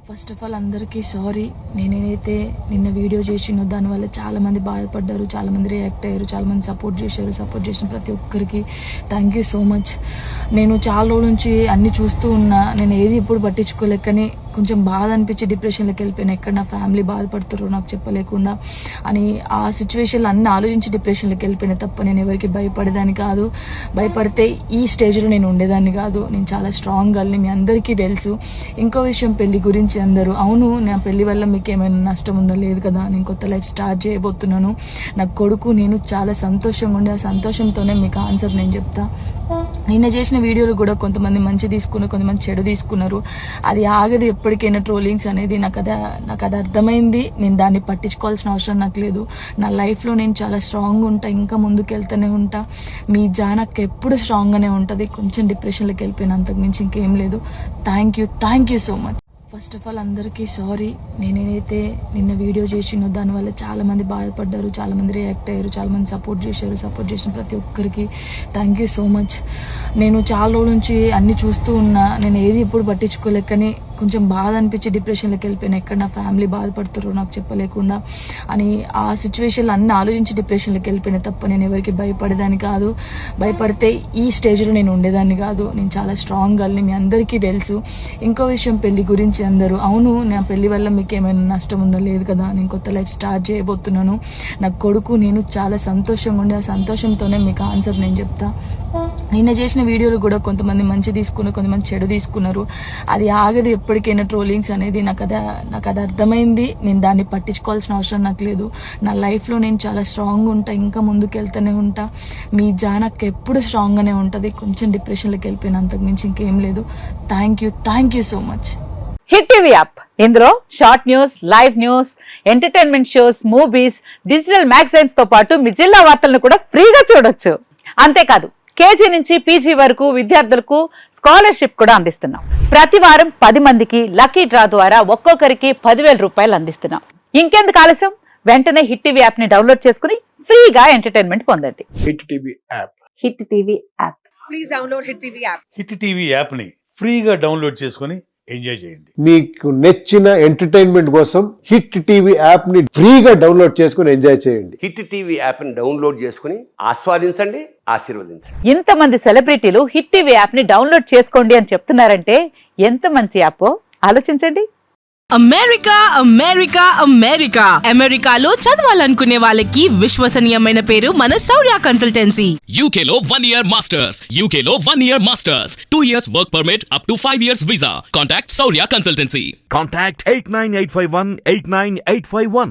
First of all అందరికీ sorry. నేనైతే నిన్న వీడియో చేసినో దానివల్ల చాలామంది బాధపడ్డారు, చాలామంది రియాక్ట్ అయ్యారు, చాలామంది సపోర్ట్ చేశారు. సపోర్ట్ చేసిన ప్రతి ఒక్కరికి థ్యాంక్ యూ సో మచ్. నేను చాలా రోజుల నుంచి అన్నీ చూస్తూ ఉన్నా, నేను ఏది ఎప్పుడు పట్టించుకోలేక, కానీ కొంచెం బాధ అనిపించి డిప్రెషన్లోకి వెళ్ళిపోయాను. ఎక్కడ నా ఫ్యామిలీ బాధపడుతారో నాకు చెప్పలేకుండా అని ఆ సిచ్యువేషన్లో అన్నీ ఆలోచించి డిప్రెషన్లోకి వెళ్ళిపోయినా తప్ప నేను ఎవరికి భయపడేదాన్ని కాదు. భయపడితే ఈ స్టేజ్లో నేను ఉండేదాన్ని కాదు. నేను చాలా స్ట్రాంగ్ గర్ల్ని, మీ అందరికీ తెలుసు. ఇంకో విషయం, పెళ్లి గురించి అందరూ అవును నా పెళ్లి వల్ల మీకు ఏమైనా నష్టం ఉందో లేదు కదా, నేను కొత్త లైఫ్ స్టార్ట్ చేయబోతున్నాను. నా కొడుకు నేను చాలా సంతోషంగా ఉండే, ఆ సంతోషంతోనే మీకు ఆన్సర్ నేను చెప్తా. నిన్న చేసిన వీడియోలు కూడా కొంతమంది మంచి తీసుకున్నారు, కొంతమంది చెడు తీసుకున్నారు. అది ఆగదు ఎప్పటికైనా ట్రోలింగ్స్ అనేది. నాకు అది అర్థమైంది. నేను దాన్ని పట్టించుకోవాల్సిన అవసరం నాకు లేదు. నా లైఫ్లో నేను చాలా స్ట్రాంగ్ ఉంటా, ఇంకా ముందుకు వెళ్తూనే ఉంటా. మీ జానక్ ఎప్పుడు స్ట్రాంగ్గానే ఉంటుంది. కొంచెం డిప్రెషన్లోకి వెళ్ళిపోయిన, అంతకుమించి ఇంకేం లేదు. Thank you so much. First of all అందరికీ సారీ. నేనైతే నిన్న వీడియో చేసినో దానివల్ల చాలామంది బాధపడ్డారు, చాలామంది రియాక్ట్ అయ్యారు, చాలామంది సపోర్ట్ చేశారు. సపోర్ట్ చేసిన ప్రతి ఒక్కరికి థ్యాంక్ యూ సో మచ్. నేను చాలా రోజుల నుంచి అన్నీ చూస్తూ ఉన్నా, నేను ఏది ఎప్పుడు పట్టించుకోలేక, కానీ కొంచెం బాధ అనిపించి డిప్రెషన్లోకి వెళ్ళిపోయాను. ఎక్కడ నా ఫ్యామిలీ బాధపడుతారో నాకు చెప్పలేకుండా అని ఆ సిచ్యువేషన్లో అన్నీ ఆలోచించి డిప్రెషన్లోకి వెళ్ళిపోయినా తప్ప నేను ఎవరికి భయపడేదాన్ని కాదు. భయపడితే ఈ స్టేజ్లో నేను ఉండేదాన్ని కాదు. నేను చాలా స్ట్రాంగ్ గర్ల్ని, మీ అందరికీ తెలుసు. ఇంకో విషయం, పెళ్లి గురించి అందరూ అవును నా పెళ్లి వల్ల మీకు ఏమైనా నష్టం ఉందో లేదు కదా, నేను కొత్త లైఫ్ స్టార్ట్ చేయబోతున్నాను. నా కొడుకు నేను చాలా సంతోషంగా ఉండే, ఆ సంతోషంతోనే మీకు ఆన్సర్ నేను చెప్తా. నిన్న చేసిన వీడియోలు కూడా కొంతమంది మంచి తీసుకున్నారు, కొంతమంది చెడు తీసుకున్నారు. అది ఆగదు ఎప్పటికైనా ట్రోలింగ్స్ అనేది. నాకు అది అర్థమైంది. నేను దాన్ని పట్టించుకోవాల్సిన అవసరం నాకు లేదు. నా లైఫ్లో నేను చాలా స్ట్రాంగ్ ఉంటా, ఇంకా ముందుకు వెళ్తూనే ఉంటా. మీ ఎప్పుడు స్ట్రాంగ్గానే ఉంటుంది. కొంచెం డిప్రెషన్లోకి వెళ్ళిపోయిన, అంతకుమించి ఇంకేం లేదు. Thank you so much. Hit TV app, ఇందులో short news, live news, entertainment shows, movies, digital magazines తో పాటు మీ జిల్లా వార్తలను కూడా ఫ్రీగా చూడొచ్చు. అంతేకాదు కేజీ నుంచి పీజీ వరకు విద్యార్థులకు స్కాలర్షిప్ కూడా అందిస్తున్నాం. ప్రతి వారం 10 మందికి లక్కీ డ్రా ద్వారా ఒక్కొక్కరికి 10,000 రూపాయలు అందిస్తున్నాం. ఇంకెందుకు ఆలస్యం, వెంటనే హిట్ టీవీ యాప్ ని డౌన్లోడ్ చేసుకుని ఫ్రీగా ఎంటర్టైన్మెంట్ పొందండి. Hit TV app. Hit TV app. Please download hit TV app. Hit TV app ని ఫ్రీగా డౌన్లోడ్ చేసుకుని ఎంజాయ్ చేయండి. మీకు నచ్చిన ఎంటర్టైన్మెంట్ కోసం హిట్ టీవీ యాప్ ని ఫ్రీగా డౌన్లోడ్ చేసుకుని ఎంజాయ్ చేయండి. హిట్ టీవీ యాప్ ని డౌన్లోడ్ చేసుకుని ఆస్వాదించండి, ఆశీర్వదించండి. ఇంతమంది సెలబ్రిటీలు హిట్ టీవీ యాప్ ని డౌన్లోడ్ చేసుకోండి అని చెప్తున్నారంటే ఎంత మంచి యాప్ ఆలోచించండి. అమెరికాలో చదవాలనుకునే వాళ్ళకి విశ్వసనీయమైన పేరు మన శౌర్య కన్సల్టెన్సీ. UK లో 1 year masters, UK లో 1 year masters, 2 years work permit up to 5 years visa. Contact Saurya Consultancy. Contact 89851 89851.